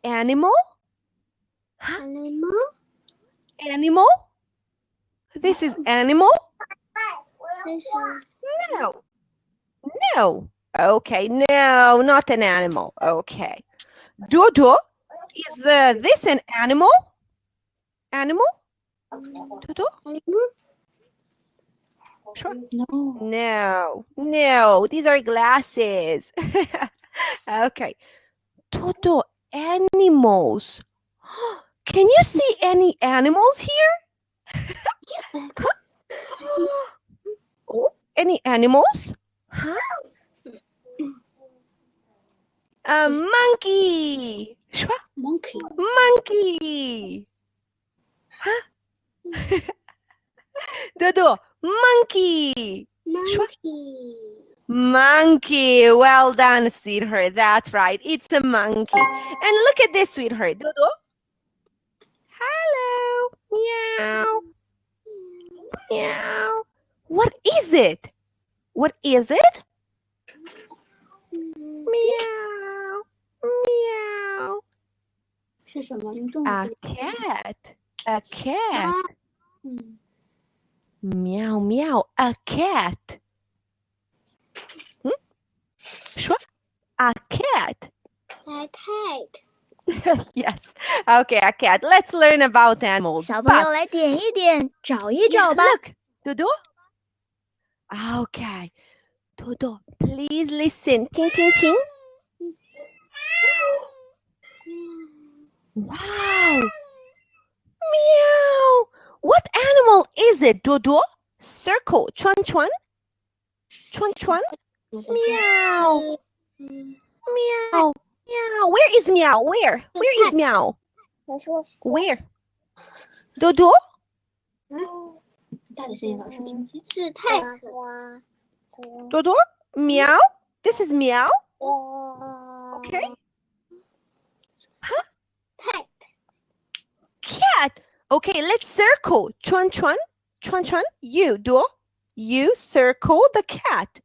animal? Animal? Animal? This is animal? No. No. Okay, no, not an animal. Okay. Dodo, is this an animal? Animal? Dodo? Sure. No. No, these are glasses. Okay. Dodo, animals. Can you see any animals here? Oh, any animals? Huh? A monkey. Monkey. Monkey. Huh? Dodo, monkey. Monkey. Monkey. Well done, sweetheart. That's right. It's a monkey. And look at this, sweetheart. Dodo. Hello. Meow. Meow. What is it? What is it? Meow. Meow. A cat. A cat. Meow, meow. A cat. A cat. A cat. Yes. Okay, a cat. Let's learn about animals. 小朋友来点一点，找一找吧。Look, Dodo. Okay. Dodo, please listen. Ting, ting, ting. Wow. Meow. What animal is it, Dodo? Circle. Chuan, chuan. Chuan, chuan. Meow. Meow. Meow. Where is meow? Where? Where is meow? Where? Dodo? 大点声音，老师听不见。是太子。Dodo? Meow? This is meow? Okay. Huh? Cat. Cat. Okay, let's circle. Chuan, chuan. Chuan, chuan. You, Do. You circle the cat.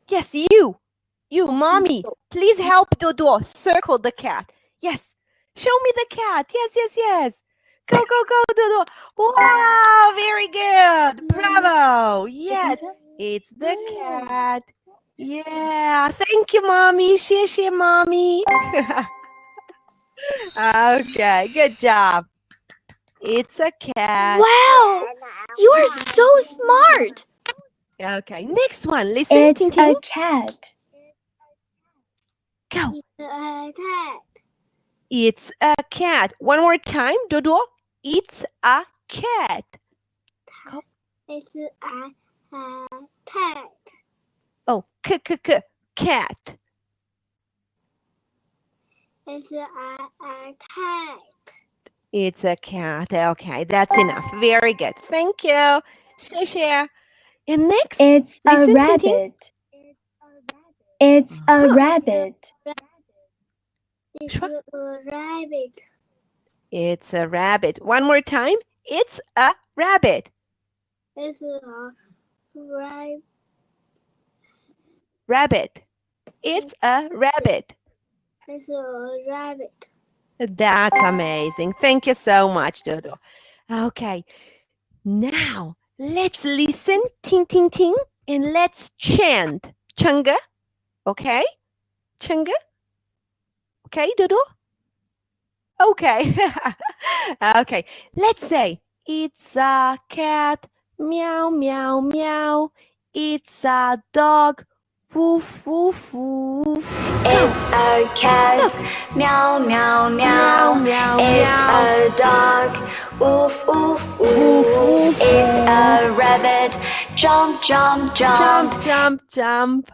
Yes, you. You, mommy. Please help Dodo circle the cat. Yes. Show me the cat. Yes, yes, yes. Go, go, go, Dodo. Wow, very good. Bravo. Yes, it's the cat. Yeah, thank you, mommy. 谢谢 mommy. Okay, good job. It's a cat. Wow, you are so smart. Okay, next one. Listen, It's Ting Ting. a cat. Go. A cat. It's a cat. One more time, Dodo. It's a cat. Go. It's a cat. Oh, cat. It's a cat. It's a cat. Okay, that's enough. Very good. Thank you. Share. And next, It's a listen, Ting Ting. rabbit. It's a rabbit. It's a rabbit. It's a rabbit. One more time. It's a rabbit. It's a Rabbit. It's a rabbit. It's a rabbit. That's amazing. Thank you so much, Dodo. Okay. Now, let's listen, ting, ting, ting, and let's chant. Changa. Okay? Changa. Okay, Dodo? Okay. Okay. Let's say, it's a cat. Meow, meow, meow. It's a dog. Woof, woof, woof. It's a cat. Look. Meow, meow, meow. Meow, It's meow. a dog. Oof, oof, oof. Oof, oof, It's a rabbit. Jump, jump, jump. Jump, jump, jump.